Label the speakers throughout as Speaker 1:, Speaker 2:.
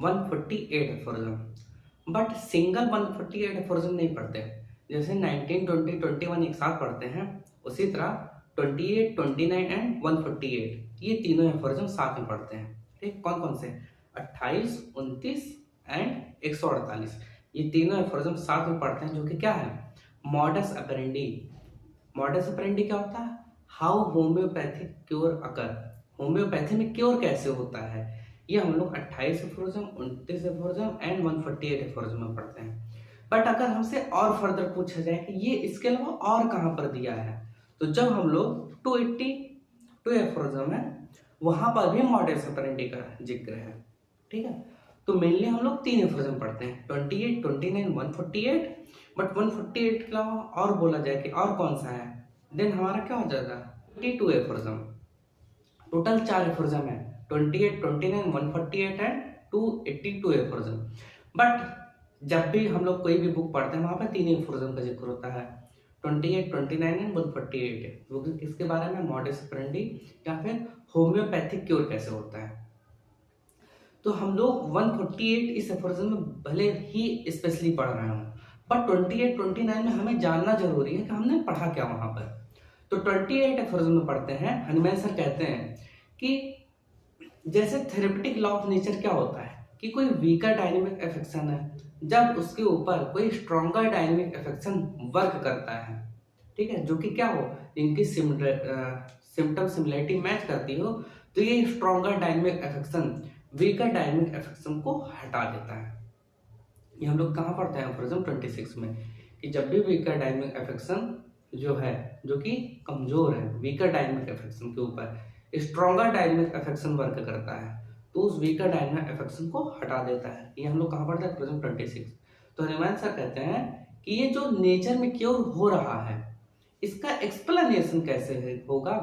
Speaker 1: 148 aphorism, but single 148 aphorism नहीं पढ़ते। जैसे 19, 20, 21 एक साथ पढ़ते हैं, उसी तरह 28, 29 एंड 148 ये तीनों एफोरिज्म साथ में पढ़ते हैं। ठीक, कौन कौन से? 28, 29 एंड 148 ये तीनों एफोरिज्म साथ में पढ़ते हैं, जो कि क्या है? Modus operandi. मॉडस ऑपरेंडी क्या होता है? How homeopathic cure occur, homeopathy में क्योर कैसे होता है, ये हम लोग 28 एफोरिज्म, 29 एफोरिज्म एंड 148 एफोरिज्म में पढ़ते हैं। बट अगर हमसे और फर्दर पूछा जाए कि ये इसके अलावा और कहाँ पर दिया है, तो जब हम लोग 282 एफोरिज्म है वहां पर भी मॉडस ऑपरेंडी का जिक्र है। ठीक है, तो मेनली हम लोग 3 एफोरिज्म पढ़ते हैं, 28, 29, 148। बट 148 के अलावा और बोला जाए कि और कौन सा है, देन हमारा क्या हो जाएगा? 82 एफोरिज्म। टोटल 4 एफोरिज्म है, 28, 29, 148 एंड 282 एफोरिज्म। बट जब भी हम लोग कोई भी बुक पढ़ते हैं वहां पर 3 एफोरिज्म का जिक्र होता है, 28, 29 एंड 148। वो किसके बारे में? मॉडस ऑपरेंडी या फिर होम्योपैथिक क्योर कैसे होता है। तो हम लोग 148 इस एफोरिज्म में भले ही स्पेशली पढ़ रहे हों, बट 28, 29 में हमें जानना जरूरी है कि हमने पढ़ा क्या वहां पर। तो 28 एफोरिज्म में पढ़ते हैं, हनीमैन सर कहते हैं कि जैसे थेरेपेटिक लॉ ऑफ नेचर क्या होता है कि कोई वीकर डायनेमिक अफेक्शन है जब उसके ऊपर कोई स्ट्रॉन्गर डायनेमिक अफेक्शन वर्क करता है, ठीक है, जो कि क्या हो, इनकी सिम्टम सिमिलरिटी मैच करती हो, तो ये stronger dynamic affection weaker dynamic affection को हटा देता है। ये हम लोग कहाँ पढ़ते हैं? एफोरिज्म 26 में, कि जब भी वीकर डायनेमिक अफेक्शन जो है, जो कि कमजोर है, वीकर डायनेमिक अफेक्शन के ऊपर स्ट्रॉन्गर डायनेमिक अफेक्शन वर्क करता है, तो उस वीकर डायनेमिक अफेक्शन को हटा देता है। ये हम लोग कहाँ पढ़ते हैं? एफोरिज्म 26। तो हनुमान सर कहते हैं कि ये जो नेचर में क्योर हो रहा है इसका एक्सप्लेनेशन कैसे होगा,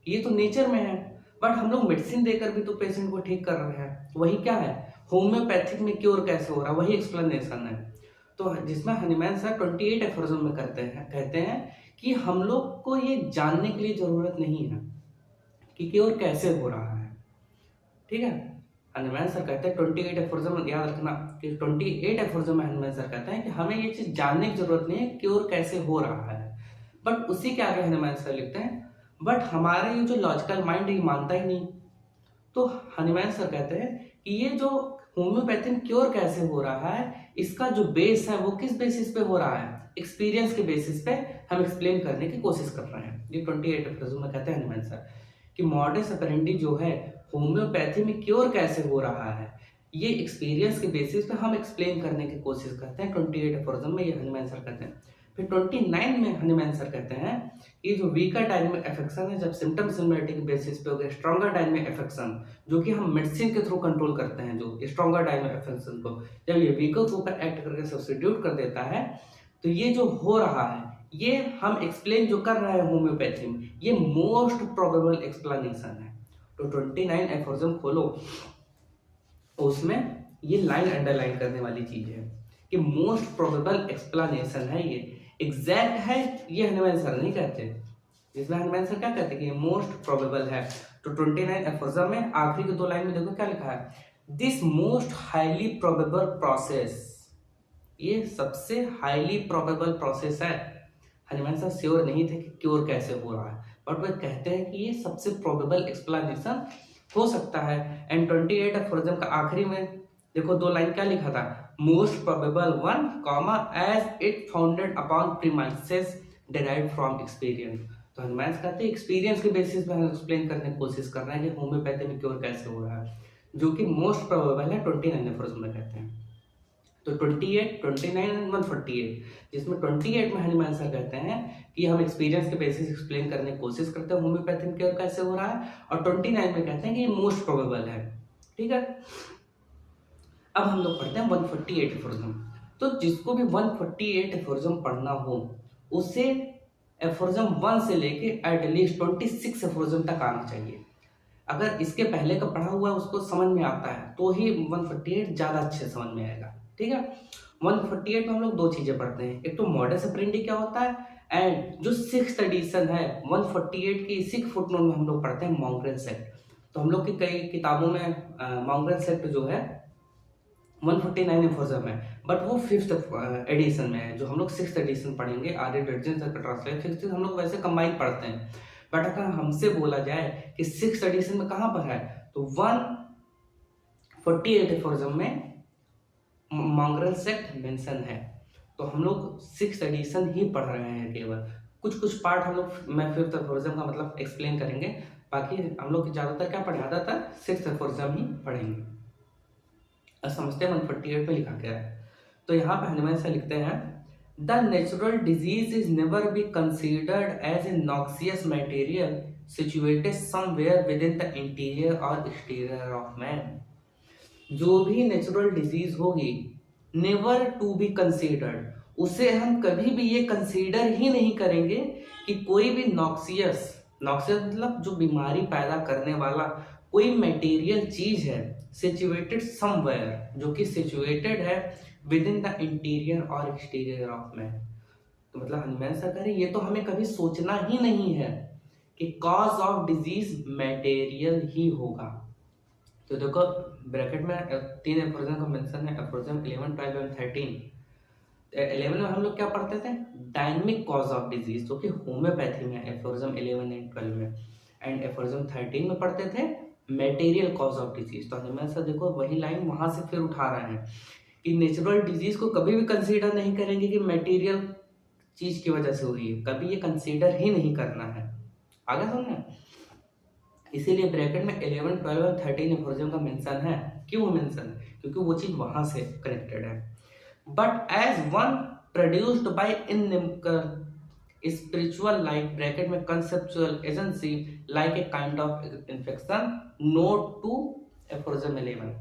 Speaker 1: ये तो नेचर में है, बट हम लोग मेडिसिन देकर भी तो पेशेंट को ठीक कर रहे हैं, वही क्या है? होम्योपैथिक में क्योर कैसे हो रहा है, वही एक्सप्लेनेशन है। तो जिसमें हनीमैन सर 28 एफोरिज्म में कहते हैं कि हम लोग को ये जानने के लिए जरूरत नहीं है कि क्योर कैसे हो रहा है। ठीक है, हनीमैन सर कहते हैं 28 एफोरिज्म, याद रखना कि 28 एफोरिज्म में हनीमैन सर कहते हैं कि हमें ये चीज जानने की जरूरत नहीं है क्योर कैसे हो रहा है। बट उसी के आगे हनीमैन सर लिखते हैं बट हमारे ये जो लॉजिकल माइंड ये मानता ही नहीं। तो हनीमैन सर कहते हैं कि ये जो होम्योपैथी में क्योर कैसे हो रहा है इसका जो बेस है वो किस बेसिस पे हो रहा है? एक्सपीरियंस के बेसिस पे हम एक्सप्लेन करने की कोशिश कर रहे हैं। ये 28 एफोरिज्म में कहते हैं हनीमैन सर कि मॉडस ऑपरेंडी जो है होम्योपैथी में क्योर कैसे हो रहा है, ये एक्सपीरियंस के बेसिस पे हम एक्सप्लेन करने की कोशिश करते हैं। 28 एफोरिज्म में ये हनीमैन सर कहते हैं। फिर 29 में हनीमैन सर कहते हैं कि जो वीकर डायनेमिक अफेक्शन है जब सिम्टम सिमिलरिटी के बेसिस पे हो गया स्ट्रॉन्गर डायनेमिक अफेक्शन, जो कि हम मेडिसिन के थ्रू कंट्रोल करते हैं, जो स्ट्रॉन्गर डायनेमिक अफेक्शन को जब ये वीकर के ऊपर एक्ट करके सब्स्टिट्यूट कर देता है, तो ये जो हो रहा है ये हम एक्सप्लेन जो कर रहे हैं होम्योपैथी में, ये मोस्ट प्रोबेबल एक्सप्लेनेशन है। तो 29 एफोरिज्म खोलो, उसमें ये लाइन अंडरलाइन करने वाली चीज है कि मोस्ट प्रोबेबल एक्सप्लेनेशन है, ये एग्जैक्ट है, ये हनीमैन सर नहीं कहते। जिसमें हनीमैन सर क्या कहते हैं कि मोस्ट प्रोबेबल है। तो 29 एफोरिज्म में आखिरी के 2 लाइन में देखो क्या लिखा है, this most highly probable process, ये सबसे हाईली प्रोबेबल प्रोसेस है। हनीमैन सर श्योर नहीं थे कि क्योर कैसे हो रहा है, बट वे कहते हैं कि ये सबसे प्रोबेबल एक्सप्लेनेशन हो सकता है। एंड 28 एफोरिज्म का आखिरी में देखो 2 लाइन क्या लिखा था, most probable one comma as it founded upon premises derived from experience. तो हनुमान कहते हैं एक्सपीरियंस के बेसिस पे हम एक्सप्लेन करने की कोशिश कर रहे हैं कि होम्योपैथी में क्योर कैसे हो रहा है, जो कि मोस्ट प्रोबेबल है 29 एफोरिज्म में कहते हैं। तो 28, 29 एंड 148, जिसमें 28 में हनीमैन सर कहते हैं कि हम एक्सपीरियंस के बेसिस एक्सप्लेन करने की कोशिश करते हैं होम्योपैथी में क्योर कैसे हो रहा है, और 29 में कहते हैं कि ये मोस्ट प्रोबेबल है। ठीक है, अब हम लोग पढ़ते हैं 148 एफोरिज्म। तो जिसको भी 148 एफोरिज्म पढ़ना हो उसे एफोरिज्म 1 से लेके एटलीस्ट 26 एफोरिज्म तक आना चाहिए। अगर इसके पहले का पढ़ा हुआ उसको समझ में आता है तो ही 148 ज्यादा अच्छे समझ में आएगा। ठीक है, 148 में हम लोग 2 चीजें पढ़ते हैं, एक तो मॉडस ऑपरेंडी क्या होता है, एंड जो 6th एडिशन है 148 की 6 फुटनोट में हम लोग पढ़ते हैं मॉन्ग्रेल सेक्ट। तो हम लोग की कई किताबों में मॉन्ग्रेल सेक्ट जो है 149 एफोरिज्म है, बट वो 5th एडिशन में है। जो हम लोग 6th एडिशन पढ़ेंगे आर्य डटजन का ट्रांसलेट 6th हम लोग वैसे कंबाइन पढ़ते हैं, बट अगर हमसे बोला जाए कि 6th एडिशन में कहाँ पर है, तो 148 एफोरिज्म में मॉन्ग्रेल सेक्ट मेंशन है। तो हम लोग 6th एडिशन ही पढ़ रहे हैं केवल, कुछ कुछ पार्ट हम लोग मैं 5th एफोरिज्म का मतलब एक्सप्लेन करेंगे, बाकी हम लोग ज़्यादातर क्या पढ़े, ज़्यादातर 6th एफोरिज्म ही पढ़ेंगे। अब समझते हैं 148 पे लिखा गया है। तो यहाँ पे हनुमान से लिखते हैं, the natural disease is never be considered as a noxious material situated somewhere with in the interior और एक्सटीरियर ऑफ मैन। जो भी नेचुरल डिजीज होगी, नेवर टू बी कंसीडर्ड, उसे हम कभी भी ये कंसीडर ही नहीं करेंगे कि कोई भी नॉक्सियस मतलब जो बीमारी पैदा करने वाला कोई मटेरियल चीज है, सिचुएटेड समवेयर, जो कि सिचुएटेड है विद इन द इंटीरियर और एक्सटीरियर ऑफ मैन। तो मतलब हनुमान सर कह रहे ये तो हमें कभी सोचना ही नहीं है कि कॉज ऑफ डिजीज मटेरियल ही होगा। तो देखो ब्रैकेट में 3 एफोरिज्म का मेंशन है, एफोरिज्म 11, 12 और 13। 11 में हम लोग क्या पढ़ते थे, डायनेमिक कॉज ऑफ डिजीज, जो कि होम्योपैथी में एफोरिज्म 11 एंड 12 में, एंड एफोरिज्म 13 में पढ़ते थे मटेरियल कॉज ऑफ डिजीज। तो हनुमान सर देखो वही लाइन वहां से फिर उठा रहे हैं कि नेचुरल डिजीज को कभी भी कंसीडर नहीं करेंगे कि मटेरियल चीज की वजह से हुई है, कभी ये कंसीडर ही नहीं करना है। आगे समझना, इसीलिए ब्रैकेट में 11, 12 और 13 एफोरिज्म का मेंशन है। क्यों मेंशन है, क्योंकि वो चीज वहां से कनेक्टेड है। But as one produced by inimical spiritual like bracket में conceptual agency like a kind of infection, note to aphorism 11।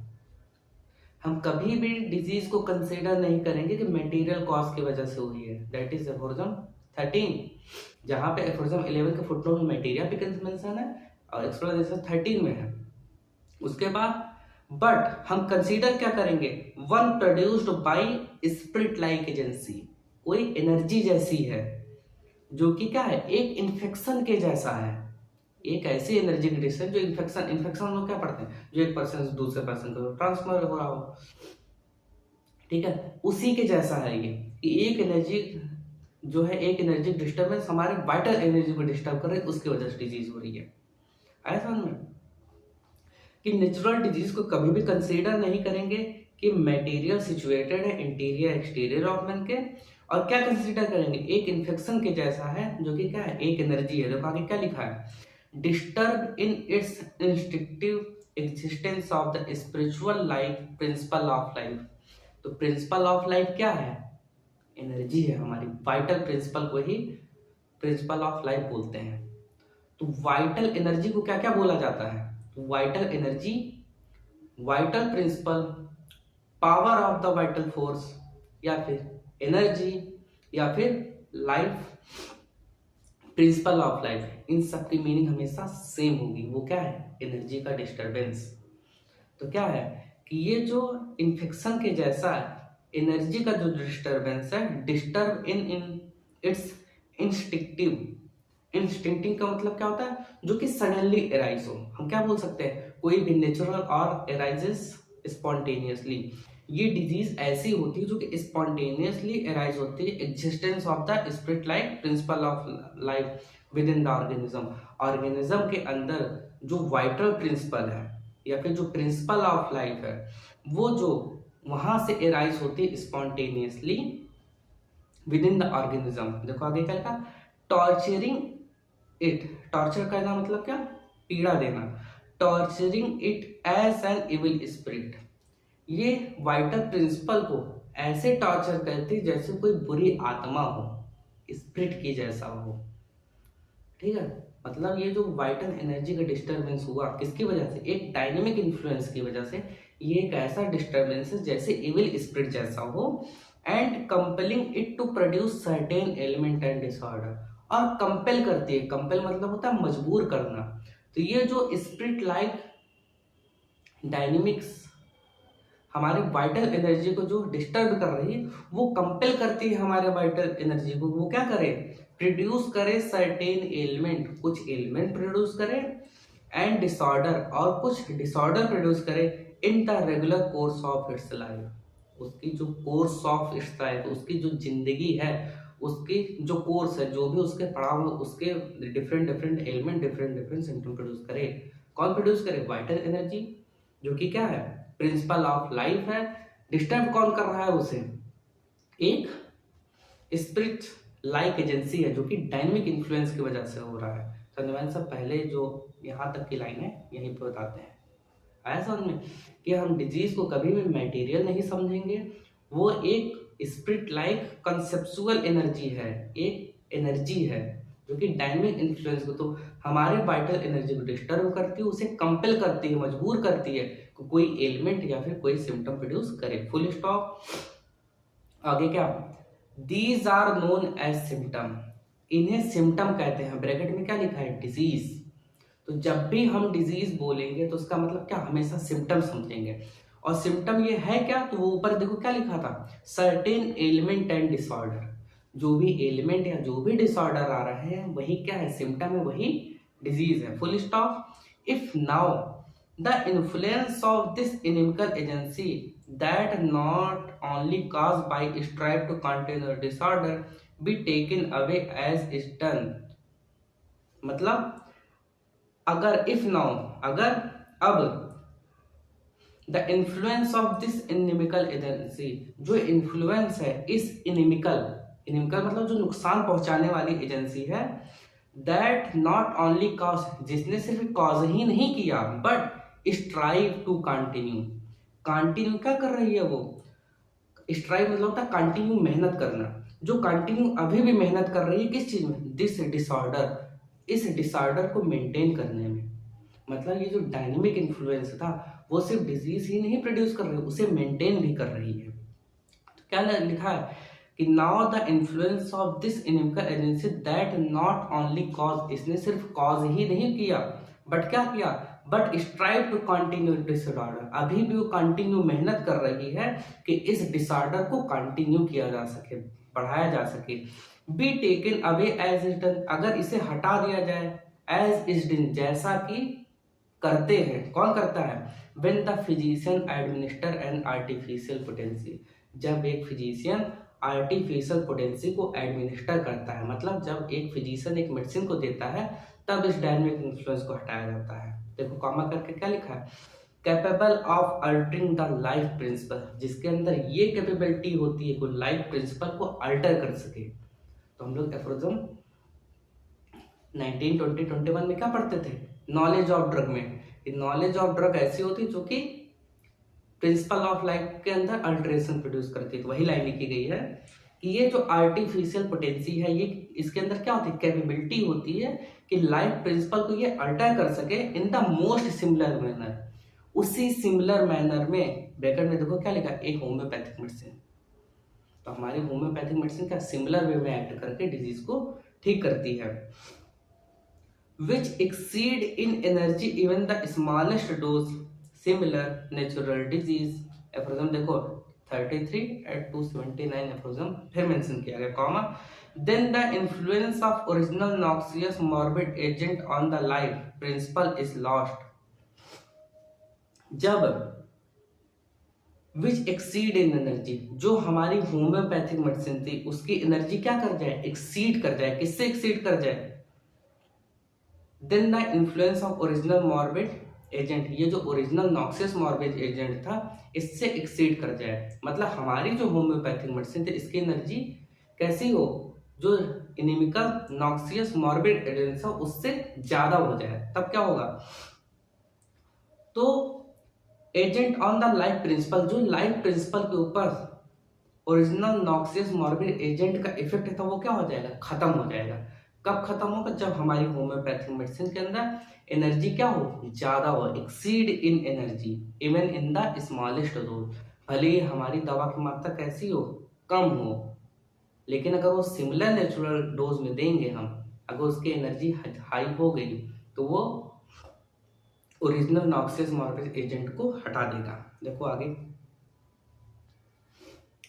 Speaker 1: हम कभी भी डिजीज को कंसीडर नहीं करेंगे कि मटेरियल कॉज की वजह से हुई है, दैट इज एफोरिज्म 13, जहां पे एफोरिज्म 11 के फुटनोट में मटेरियल भी मेंशन है और एक्सप्लेनेशन 13 में है। उसके बाद बट हम कंसीडर क्या करेंगे, one produced bye spirit like agency, कोई एनर्जी जैसी है जो कि क्या है, एक इन्फेक्शन के जैसा है, एक ऐसी एनर्जी की डिश है जो इन्फेक्शन हम लोग क्या पढ़ते हैं, जो एक पर्सन से दूसरे पर्सन को ट्रांसफर हो रहा हो, ठीक है, उसी के जैसा है ये कि एक एनर्जी जो है, एक एनर्जी डिस्टर्बेंस हमारे वाइटल एनर्जी को डिस्टर्ब कर रही है, उसकी वजह से डिजीज हो रही है। आया समझ में कि नेचुरल डिजीज को कभी भी कंसीडर नहीं करेंगे कि मटेरियल सिचुएटेड है इंटीरियर एक्सटीरियर ऑफ मैन के, और क्या कंसीडर करेंगे, एक इन्फेक्शन के जैसा है जो कि क्या है, एक एनर्जी है। देखो आगे क्या लिखा है, disturb in its instinctive existence of the spiritual life principle of life. तो प्रिंसिपल ऑफ लाइफ क्या है, एनर्जी है हमारी, वाइटल प्रिंसिपल को ही प्रिंसिपल ऑफ लाइफ बोलते हैं। तो वाइटल एनर्जी को क्या क्या बोला जाता है, vital energy, vital principle, power of the vital force, या फिर एनर्जी, या फिर लाइफ, प्रिंसिपल ऑफ लाइफ, इन सब की मीनिंग हमेशा सेम होगी। वो क्या है, एनर्जी का डिस्टर्बेंस। तो क्या है कि ये जो इन्फेक्शन के जैसा एनर्जी का जो डिस्टर्बेंस है, डिस्टर्ब इन इट्स इंस्टिंक्टिव का मतलब क्या होता है, जो कि सडनली एराइज हो। हम क्या बोल सकते हैं, कोई भी नेचुरल और एराइजेस स्पॉन्टेनियसली। ये डिजीज ऐसी होती है जो कि स्पॉन्टेनियसली एराइज होती है, existence of the spirit like principal of life with in the organism. Organism के अंदर जो वाइटल प्रिंसिपल है या फिर जो प्रिंसिपल ऑफ लाइफ है, वो जो वहां से एराइज होती है spontaneously with in the organism. देखो आगे क्या लिखा, टॉर्चरिंग इट, टॉर्चर करना मतलब क्या, पीड़ा देना, torturing it as an evil spirit. ये वाइटल प्रिंसिपल को ऐसे टॉर्चर करती जैसे कोई बुरी आत्मा हो, स्पिरिट की जैसा हो, ठीक है। मतलब ये जो वाइटल एनर्जी का डिस्टर्बेंस हुआ किसकी वजह से, एक डायनेमिक इन्फ्लुएंस की वजह से। ये एक ऐसा डिस्टर्बेंस है जैसे इविल स्पिरिट जैसा हो, and compelling it to produce certain element and disorder, और कंपेल करती है, कंपेल मतलब होता है मजबूर करना। तो ये जो स्पिरिट लाइक डायनेमिक्स हमारे वाइटल एनर्जी को जो डिस्टर्ब कर रही है, वो कंपेल करती है हमारे वाइटल एनर्जी को, वो क्या करे, प्रोड्यूस करे सर्टेन एलिमेंट, कुछ एलिमेंट प्रोड्यूस करे, एंड डिसऑर्डर, और कुछ डिसऑर्डर प्रोड्यूस करे in the regular course of its life. उसकी जो कोर्स ऑफ इट्स लाइफ, उसकी जो जिंदगी है, उसकी जो कोर्स है, जो भी उसके पड़ाव में उसके different different element different different symptom produce करे। कौन प्रोड्यूस करे? वाइटल एनर्जी, जो कि क्या है? प्रिंसिपल ऑफ लाइफ है। डिस्टर्ब कौन कर रहा है उसे? एक स्पिरिट लाइक एजेंसी है, जो कि डायनेमिक इन्फ्लुएंस की वजह से हो रहा है। समझ सब पहले जो यहाँ तक की लाइन है यहीं पर बताते हैं। आया समझ में कि हम डिजीज को कभी भी मटेरियल नहीं समझेंगे, वो एक स्पिरिट लाइक कंसेप्चुअल एनर्जी है, एक एनर्जी है जो कि डायनेमिक इन्फ्लुएंस को, तो हमारे वाइटल एनर्जी को डिस्टर्ब करती है, उसे कंपेल करती है, मजबूर करती है कि कोई एलिमेंट या फिर कोई सिम्टम प्रोड्यूस करे। Full stop. आगे क्या? These are known as symptom, इन्हें सिम्टम कहते हैं। ब्रैकेट में क्या लिखा है? डिजीज। तो जब भी हम डिजीज बोलेंगे तो उसका मतलब क्या? हमेशा सिम्टम समझेंगे। और सिम्टम ये है क्या? तो वो ऊपर देखो क्या लिखा था, सर्टेन एलिमेंट एंड डिसऑर्डर। जो भी एलिमेंट या जो भी डिसऑर्डर आ रहे हैं वही क्या है? सिम्टम है, वही डिजीज है। Full stop. If now the influence of this inimical agency that not only caused by strive to contain or disorder be taken away as is done। मतलब अगर इफ नाउ, अगर अब, the influence of this inimical agency, जो influence है इस inimical, inimical मतलब जो नुकसान पहुंचाने वाली एजेंसी है, दैट नॉट ओनली कॉज, जिसने सिर्फ कॉज ही नहीं किया, but strive to continue, continue क्या कर रही है वो? स्ट्राइव मतलब होता है कंटिन्यू मेहनत करना, जो कंटिन्यू अभी भी मेहनत कर रही है किस चीज में? दिस डिसऑर्डर, इस डिसऑर्डर को मेंटेन करने में। मतलब ये जो डायनेमिक इन्फ्लुएंस था वो सिर्फ डिजीज ही नहीं प्रोड्यूस कर रही है, उसे मेंटेन भी कर रही है। तो क्या लिखा है कि now the influence of this inimical agency that not only cause, इसने सिर्फ कॉज ही नहीं किया बट क्या किया? But strive to continue disorder, अभी भी वो कंटिन्यू मेहनत कर रही है कि इस डिसऑर्डर को कंटिन्यू किया जा सके, बढ़ाया जा सके। Be taken away as is done, अगर इसे हटा दिया जाए, एज इज डन, जैसा कि करते हैं। कौन करता है? When the physician administer an artificial potency, जब एक फिजिशियन आर्टिफिशियल पोटेंसी को एडमिनिस्टर करता है, मतलब जब एक फिजिशियन एक मेडिसिन को देता है तब इस डायनेमिक इन्फ्लुएंस को हटाया जाता है। देखो कॉमा करके क्या लिखा है? Capable of altering the life principal, जिसके अंदर ये कैपेबिलिटी होती है कि लाइफ प्रिंसिपल को अल्टर कर सके। तो हम लोग एफरोजम 1920-21 में क्या पढ़ते थे? नॉलेज ऑफ ड्रग में। नॉलेज ऑफ ड्रग ऐसी होती है जो कि प्रिंसिपल ऑफ लाइफ के अंदर अल्टरेशन प्रोड्यूस करती है। तो वही लाइन लिखी गई है कि ये जो आर्टिफिशियल पोटेंसी है, ये इसके अंदर क्या होती है? कैपेबिलिटी होती है कि लाइफ प्रिंसिपल को ये अल्टर कर सके in the most similar manner, उसी सिमिलर मैनर में। ब्रैकेट में देखो क्या लिखा है? एक होम्योपैथिक मेडिसिन। तो हमारी होम्योपैथिक मेडिसिन क्या सिमिलर वे में एक्ट करके डिजीज को ठीक करती है। Which exceed in energy even the smallest dose similar natural disease. Aphorism देखो 33 at 279 एफरोजम फिर मेंशन किया गया, comma then the influence of original noxious morbid agent on the life principle is lost. जब which exceed in energy, जो हमारी homeopathic medicine थी उसकी energy क्या कर जाए? एक्सीड कर जाए। किससे एक्सीड कर जाए? Then the influence of original morbid agent, ये जो ओरिजिनल नॉक्सियस मॉर्बिड एजेंट था इससे एक्सीड कर जाए। मतलब हमारी जो होम्योपैथिक मेडिसिन थी इसकी एनर्जी कैसी हो? जो इनिमिकल नॉक्सियस मॉर्बिड एजेंट था उससे ज्यादा हो जाए, तब क्या होगा? तो agent on the life principal, जो लाइफ प्रिंसिपल के ऊपर ओरिजिनल नॉक्सियस मॉर्बिड एजेंट का इफेक्ट था वो क्या हो जाएगा? खत्म हो जाएगा। कब खत्म होगा? जब हमारी होम्योपैथिक मेडिसिन के अंदर एनर्जी क्या हो? ज्यादा हो, exceed in energy even in the smallest dose. भले ही हमारी दवा की मात्रा कैसी हो? कम हो, लेकिन अगर वो सिमिलर नेचुरल डोज में देंगे हम, अगर उसकी एनर्जी हाई हो गई तो वो ओरिजिनल नॉक्सियस मॉर्बिड एजेंट को हटा देगा। देखो आगे,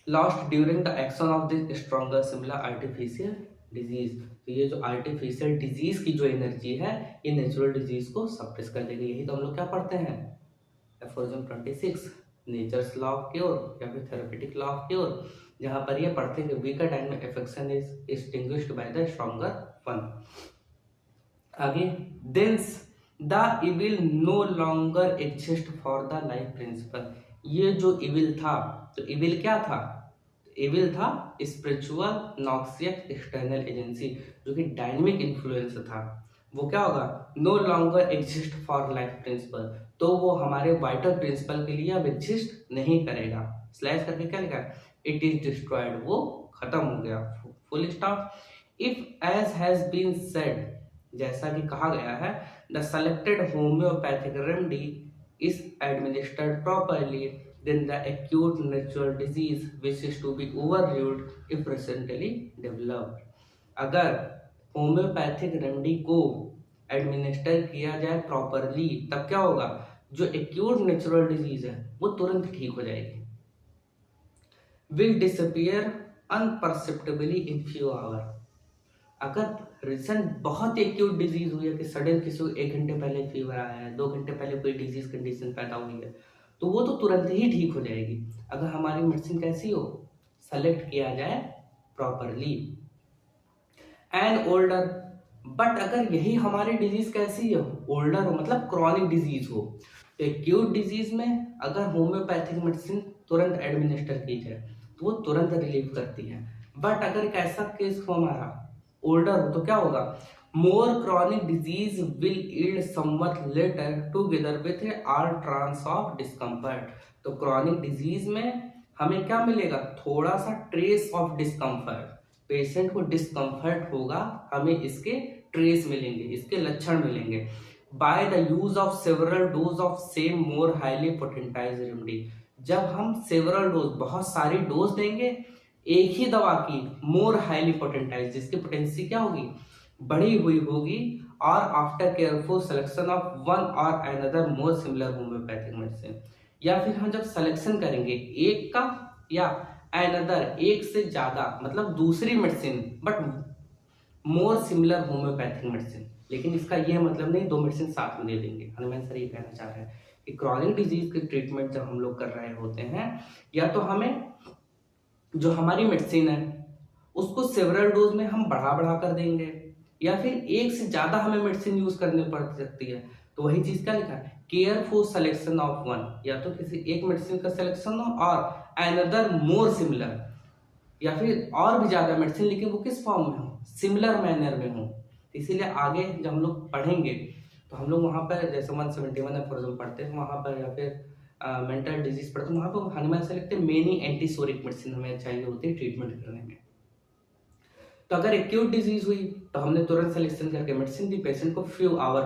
Speaker 1: lost during the action of this stronger similar artificial disease. तो ये जो आर्टिफिशियल डिजीज की जो एनर्जी है ये नेचुरल डिजीज को सप्रेस कर देगी। यही तो हम लोग क्या पढ़ते हैं? Aphorism 26, nature's law of cure या फिर थेरेपेटिक लॉ ऑफ क्योर, जहां पर ये पढ़ते हैं कि weaker dynamic affection is extinguished by the stronger one. आगे, thence the evil no longer exist for the life principle. ये जो इविल था, तो इविल क्या था? इविल था स्पिरिचुअल नॉक्सियस एक्सटर्नल एजेंसी, जो कि डायनेमिक इन्फ्लुएंस था। वो क्या होगा? No longer exist for life principle, तो वो हमारे वाइटल प्रिंसिपल के लिए अब एग्जिस्ट नहीं करेगा। स्लैश करके क्या लिखा है? इट इज डिस्ट्रॉयड, वो खत्म हो गया, full stop. If as has been said, जैसा कि कहा गया है, the selected homoeopathic remedy is administered properly, then the acute natural disease which is to be overviewed if recently developed। अगर होम्योपैथिक रेमेडी को एडमिनिस्टर किया जाए प्रॉपरली, तब क्या होगा? जो एक्यूट नेचुरल डिजीज है वो तुरंत ठीक हो जाएगी। Will disappear imperceptibly in few hour. अगर रिसेंट बहुत एक्यूट डिजीज हुई है कि सडन किसी को 1 घंटे पहले फीवर आया है, 2 घंटे पहले कोई डिजीज कंडीशन पैदा हुई है, तो वो तो तुरंत ही ठीक हो जाएगी अगर हमारी मेडिसिन कैसी हो? सेलेक्ट किया जाए प्रॉपरली। एंड ओल्डर, बट अगर यही हमारी डिजीज कैसी हो? ओल्डर हो, मतलब क्रॉनिक डिजीज हो। तो एक्यूट डिजीज में अगर होम्योपैथिक मेडिसिन तुरंत एडमिनिस्टर की जाए तो वो तुरंत रिलीव करती है। बट अगर एक ऐसा केस हो हमारा ओल्डर हो, तो क्या होगा? More chronic disease will yield somewhat later together with all trance of discomfort। तो chronic disease में हमें क्या मिलेगा? थोड़ा सा trace of discomfort। पेशेंट को डिस्कम्फर्ट होगा, हमें इसके ट्रेस मिलेंगे, इसके लक्षण मिलेंगे। By the use of several dose of same more highly potentized remedy। जब हम several dose, बहुत सारी डोज देंगे एक ही दवा की, more highly potentized, जिसकी पोटेंसी क्या होगी? बढ़ी हुई होगी। और after careful selection of one or another more similar homeopathic medicine, या फिर हम जब सिलेक्शन करेंगे एक का या अनदर, एक से ज्यादा, मतलब दूसरी medicine but more similar homeopathic medicine. लेकिन इसका यह मतलब नहीं 2 मेडिसिन साथ में दे देंगे। हनुमान सर ये कहना चाह रहे हैं कि क्रॉनिक डिजीज की ट्रीटमेंट जब हम लोग कर रहे होते हैं, या तो हमें जो हमारी मेडिसिन है उसको सेवरल डोज में हम बढ़ा बढ़ा कर देंगे, या फिर एक से ज्यादा हमें मेडिसिन यूज करनी पड़ सकती है। तो वही चीज क्या लिखा है? केयरफुल सिलेक्शन ऑफ वन, या तो किसी एक मेडिसिन का सिलेक्शन हो और अनदर मोर सिमिलर, या फिर और भी ज्यादा मेडिसिन, लेकिन वो किस फॉर्म में हो? सिमिलर मैनर में हो। इसीलिए आगे जब हम लोग पढ़ेंगे तो हम लोग वहां पर जैसे 171 एफोरिज्म पढ़ते हैं वहां पर, या फिर मेंटल डिजीज पढ़ते हैं वहां पर हनुमान से लिखते हैं मेनी एंटीसोरिक मेडिसिन हमें चाहिए होती है ट्रीटमेंट करने में। तो अगर एक्यूट डिजीज हुई तो हमने तुरंत सिलेक्शन करके मेडिसिन दी, पेशेंट को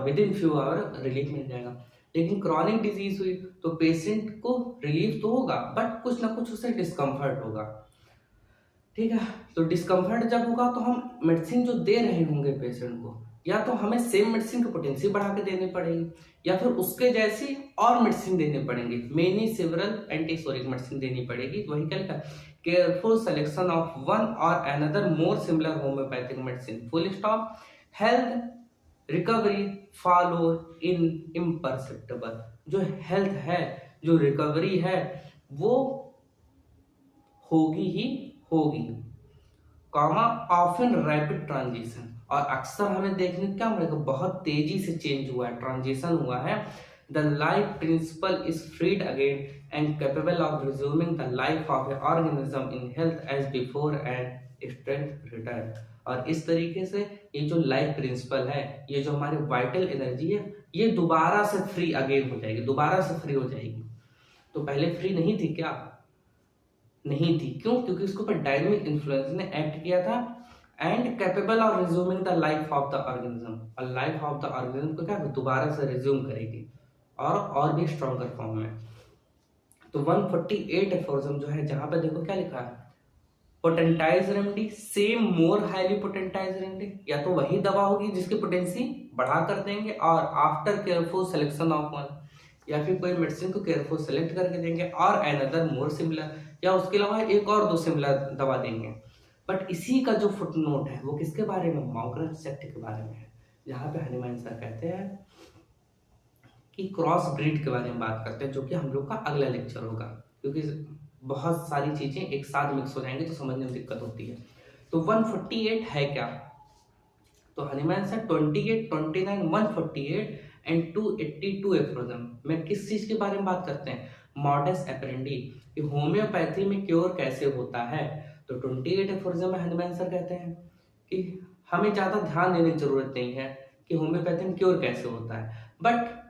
Speaker 1: within few hour relief मिल जाएगा। लेकिन क्रॉनिक डिजीज हुई तो पेशेंट को रिलीफ तो होगा बट कुछ ना कुछ उसे डिस्कम्फर्ट होगा। ठीक है, तो डिस्कम्फर्ट जब होगा तो हम मेडिसिन जो दे रहे होंगे पेशेंट को, या तो हमें सेम मेडिसिन की पोटेंसी बढ़ा के देनी पड़ेगी, या फिर उसके जैसी और मेडिसिन देनी पड़ेंगी, मेनी सेवरल एंटीसोरिक मेडिसिन देनी पड़ेगी। वही क्या लिखा? Careful selection of one or another more similar homeopathic medicine, full stop. Health recovery follow in imperceptible. जो हेल्थ है, जो रिकवरी है, वो होगी ही होगी, कॉमा ऑफन रैपिड ट्रांजिशन, और अक्सर हमें देखने क्या मिलेगा? बहुत तेजी से चेंज हुआ है, ट्रांजिशन हुआ है। The life principle is freed again and capable of resuming the life of a organism in health as before and strength return. और इस तरीके से ये जो लाइफ प्रिंसिपल है, ये जो हमारी वाइटल एनर्जी है, ये दोबारा से फ्री अगेन हो जाएगी, दोबारा से फ्री हो जाएगी। तो पहले फ्री नहीं थी क्या? नहीं थी। क्यों? क्योंकि उसके ऊपर डायनेमिक इन्फ्लुएंस ने एक्ट किया था। And capable of resuming the life of the organism, और लाइफ ऑफ द ऑर्गेनिज्म को क्या दोबारा से रिज्यूम करेगी और भी स्ट्रॉन्गर फॉर्म में। तो 148 एफोरिज्म जो है, जहां पे देखो क्या लिखा है? पोटेंटाइज रेमेडी सेम मोर हाईली पोटेंटाइज रेमेडी, या तो वही दवा होगी जिसकी पोटेंसी बढ़ा कर देंगे, और after careful selection of one, या फिर कोई मेडिसिन को केयरफुल सेलेक्ट करके देंगे, और अनदर मोर सिमिलर, या उसके अलावा एक और 2 सिमिलर दवा देंगे। बट इसी का जो फुटनोट है वो किसके बारे में? मॉकरल सेक्ट के बारे में है, जहां पे हनुमान सर कहते हैं कि क्रॉस ब्रीड के बारे में बात करते हैं, जो कि हम लोग का अगला लेक्चर होगा, क्योंकि बहुत सारी चीज़ें एक साथ मिक्स हो जाएंगी तो समझने में दिक्कत होती है। तो 148 है क्या? तो हनीमैन से 28, 29, 148 एंड 282 एफोरिज्म में किस चीज़ के बारे में बात करते हैं? मॉडस ऑपरेंडी, कि होम्योपैथी में क्योर कैसे होता है। तो 28 एफोरिज्म में हनीमैन सर कहते हैं कि हमें ज़्यादा ध्यान देने की जरूरत नहीं है कि होम्योपैथी में क्योर कैसे होता है, बट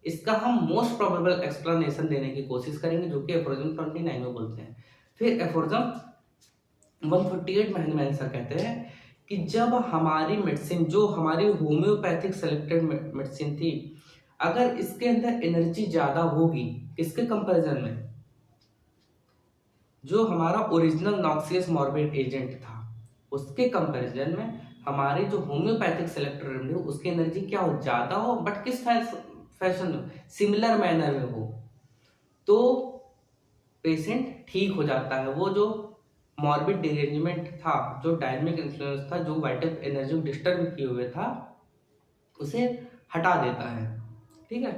Speaker 1: इसका हम मोस्ट प्रोबेबल एक्सप्लेनेशन देने की कोशिश करेंगे, जो कि एफोरिज्म 29 में बोलते हैं। फिर एफोरिज्म 148 में हनीमैन सर कहते हैं कि जब हमारी मेडिसिन, जो हमारी होम्योपैथिक सेलेक्टेड मेडिसिन थी, अगर इसके अंदर एनर्जी ज्यादा होगी, किसके कंपैरिजन में? जो हमारा ओरिजिनल नॉक्सियस मॉर्बिड एजेंट था उसके कंपैरिजन में हमारी जो होम्योपैथिक सेलेक्टेड रेमेडी उसकी एनर्जी क्या हो, ज्यादा हो, बट किस फैशन में? सिमिलर मैनर में हो, तो पेशेंट ठीक हो जाता है। वो जो मॉर्बिड डिरेंजमेंट था, जो डायनेमिक इन्फ्लुएंस था, जो वाइटल एनर्जी को डिस्टर्ब किए हुए था, उसे हटा देता है। ठीक है,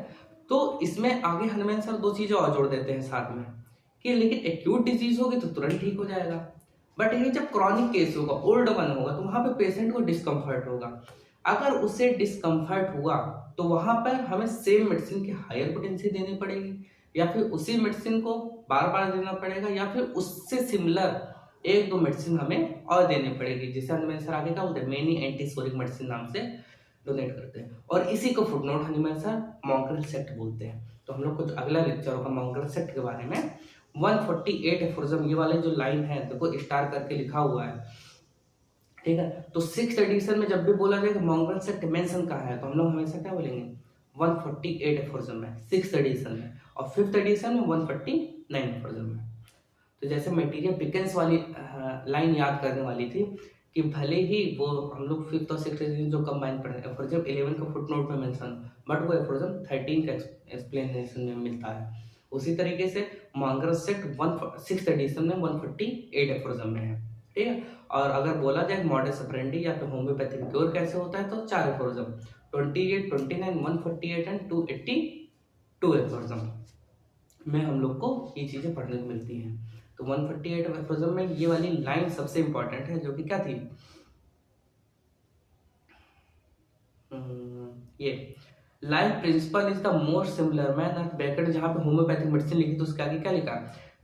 Speaker 1: तो इसमें आगे हनुमान सर दो चीजें और जोड़ देते हैं साथ में कि लेकिन एक्यूट डिजीज होगी तो तुरंत ठीक हो जाएगा, बट ये जब क्रॉनिक केस होगा, ओल्ड वन होगा, तो वहां पे पेशेंट को डिस्कम्फर्ट होगा। अगर उसे डिस्कम्फर्ट हुआ तो वहां पर हमें सेम मेडिसिन की हायर पोटेंसी देनी पड़ेगी, या फिर उसी मेडिसिन को बार बार देना पड़ेगा, या फिर उससे सिमिलर एक दो मेडिसिन हमें और देनी पड़ेगी, जिसे हनुमान सर आगे क्या बोलते हैं, मेनी एंटीसोरिक मेडिसिन नाम से डोनेट करते हैं। और इसी को फुटनोट हनीमैन सर मॉन्ग्रेल सेक्ट बोलते हैं। तो हम लोग को जो अगला लेक्चर होगा मॉन्ग्रेल सेक्ट के बारे में, 148 एफोरिज्म, ये वाले जो लाइन है देखो स्टार करके लिखा हुआ है, ठीक है। तो 6th एडिशन में जब भी बोला जाए मॉन्ग्रेल सेक्ट मेंशन कहाँ है, तो हम लोग हमेशा क्या बोलेंगे, 148 एफोरिज्म है 6th एडिशन में, और 5th एडिशन में 149 एफोरिज्म में। तो जैसे मटेरियल पिकेंस वाली लाइन याद करने वाली थी कि भले ही वो हम लोग 5th और 6th एडिशन जो कंबाइन पढ़े, एफोरिज्म 11 का फुटनोट में मेंशन, बट वो एफोरिज्म 13 का एक्सप्लेनेशन में मिलता है। उसी तरीके से मॉन्ग्रेल सेक्ट 6th एडिशन में 148 एफोरिज्म में है, ठीक है। और अगर बोला जाए मॉडस ऑपरेंडी या फिर होम्योपैथिक क्योर कैसे होता है, तो 4 एफोरिज्म, 28, 29, 148 एंड 282 एफोरिज्म में हम लोग को ये चीजें पढ़ने को मिलती हैं। तो 148 एफोरिज्म में ये वाली लाइन सबसे इंपॉर्टेंट है, जो कि क्या थी, ये life principle is the most similar man, bracket जहां पे होम्योपैथिक मेडिसिन लिखी तो उसके आगे क्या लिखा,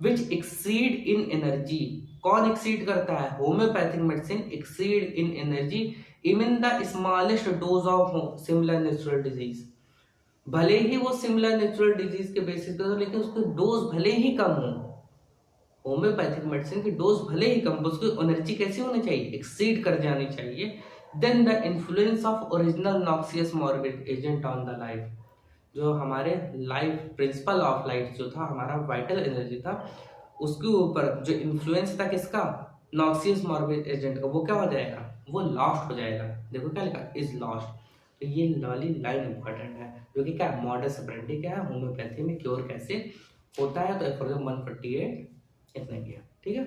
Speaker 1: विच एक्सीड इन एनर्जी। कौन एक्सीड करता है? Homeopathic medicine exceed in energy even the smallest dose of similar natural disease. भले ही वो सिमिलर नेचुरल डिजीज के बेसिस पे हो, लेकिन उसकी डोज भले ही कम हो, होम्योपैथिक मेडिसिन की डोज भले ही कम, उसकी एनर्जी कैसी होनी चाहिए, एक्सीड कर जानी चाहिए। Then the influence of original noxious morbid agent on the life, जो हमारे लाइफ प्रिंसिपल ऑफ लाइफ जो था, हमारा वाइटल एनर्जी था, उसके ऊपर जो इन्फ्लुएंस था किसका, नॉक्सियस मॉर्बिड एजेंट का, वो क्या हो जाएगा, वो लॉस्ट हो जाएगा। देखो क्या लिखा, इज लॉस्ट। तो ये वाली लाइन इंपॉर्टेंट है, जो कि क्या मॉडस ऑपरेंडी क्या है, होम्योपैथी में क्योर कैसे होता है। तो एफोरिज्म 148 इतना किया, ठीक है।